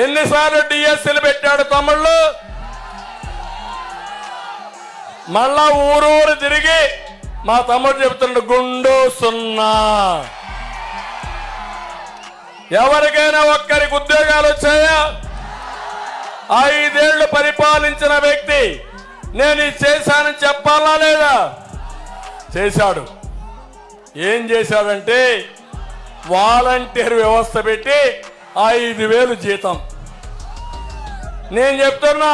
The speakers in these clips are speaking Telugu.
ఎన్నిసార్లు డిఎస్సీలు పెట్టాడు తమ్ముళ్ళు. మళ్ళా ఊరూరు తిరిగి మా తమ్ముడు చెబుతున్నాడు గుండు సున్నా. ఎవరికైనా ఒక్కరికి ఉద్యోగాలు వచ్చాయా? 5 ఏళ్లు పరిపాలించిన వ్యక్తి నేను ఇది చేశానని చెప్పాలా లేదా? చేశాడు. ఏం చేశాడంటే వాలంటీర్ వ్యవస్థ పెట్టి 5,000 జీతం. నేను చెప్తున్నా,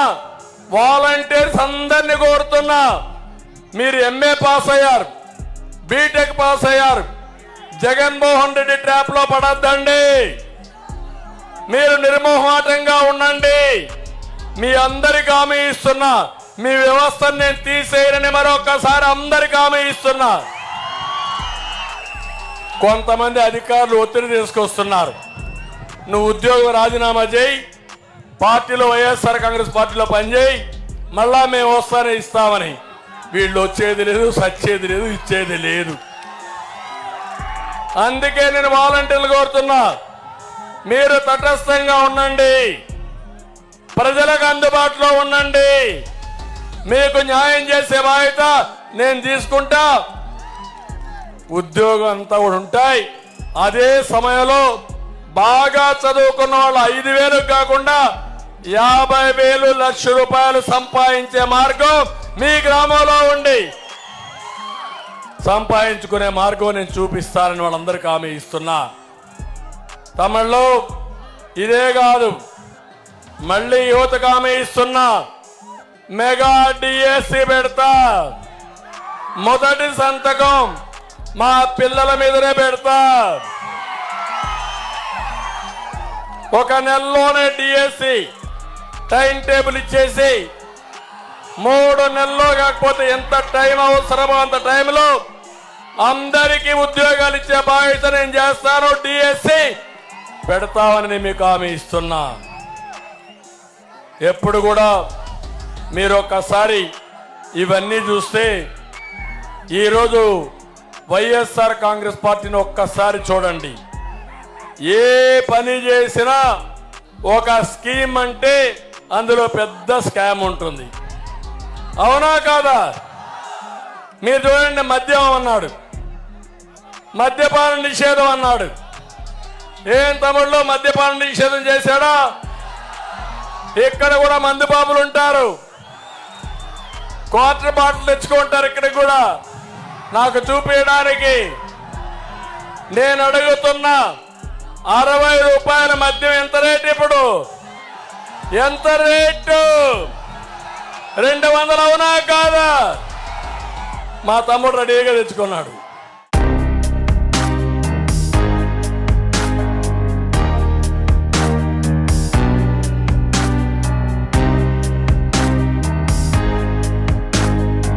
వాలంటీర్స్ అందరినీ కోరుతున్నా, మీరు ఎంఏ పాస్ అయ్యారు, బీటెక్ పాస్ అయ్యారు, జగన్మోహన్ రెడ్డి ట్రాప్ లో పడద్దండి. మీరు నిర్మోహమాటంగా ఉండండి. మీ అందరికి హామీ ఇస్తున్నా, మీ వ్యవస్థను నేను తీసేయనని మరొకసారి అందరికి హామీ ఇస్తున్నా. కొంతమంది అధికారులు ఒత్తిడి తీసుకొస్తున్నారు, నువ్వు ఉద్యోగం రాజీనామా చేయి, పార్టీలో వైఎస్ఆర్ కాంగ్రెస్ పార్టీలో పనిచేయి, మళ్ళా మేము వస్తానే ఇస్తామని. వీళ్ళు వచ్చేది లేదు, సచ్చేది లేదు, ఇచ్చేది లేదు. అందుకే నేను వాలంటీర్లు కోరుతున్నా, మీరు తటస్థంగా ఉండండి, ప్రజలకు అందుబాటులో ఉండండి. మీకు న్యాయం చేసే బాధ్యత నేను తీసుకుంటా. ఉద్యోగం అంతా కూడా ఉంటాయి. అదే సమయంలో బాగా చదువుకున్న వాళ్ళు 5,000 కాకుండా 50,000 1,00,000 సంపాదించే మార్గం మీ గ్రామంలో ఉండి సంపాదించుకునే మార్గం నేను చూపిస్తానని వాళ్ళందరికీ హామీ ఇస్తున్నా. తమిళ్లో ఇదే కాదు, మళ్ళీ యువతకు హామీ ఇస్తున్నా, మెగా డిఎస్సి పెడతా. మొదటి సంతకం మా పిల్లల మీదనే పెడతా. ఒక నెలలోనే డిఎస్సి టైం టేబుల్ ఇచ్చేసి 3 నెలల్లో కాకపోతే ఎంత టైం అవసరమో అంత టైంలో అందరికీ ఉద్యోగాలు ఇచ్చే బాధ్యత నేను చేస్తాను. డిఎస్సి పెడతామని మీకు హామీ ఇస్తున్నా. ఎప్పుడు కూడా మీరు ఒక్కసారి ఇవన్నీ చూస్తే, ఈరోజు వైఎస్ఆర్ కాంగ్రెస్ పార్టీని ఒక్కసారి చూడండి. ఏ పని చేసినా ఒక స్కీమ్ అంటే అందులో పెద్ద స్కామ్ ఉంటుంది. అవునా కాదా? మీరు చూడండి, మద్యం అన్నాడు, మద్యపాన నిషేధం అన్నాడు. ఏం తమిళ్లో మద్యపాన నిషేధం చేశాడా? ఇక్కడ కూడా మందు బాబులు ఉంటారు, క్వార్టర్ బాటిల్ తెచ్చుకుంటారు. ఇక్కడ కూడా నాకు చూపించడానికి నేను అడుగుతున్నా, 60 రూపాయల మద్యం ఎంత రేటు? ఇప్పుడు ఎంత రేటు? 200 అవునా కాదా? మా తమ్ముడు రెడీగా తెచ్చుకున్నాడు.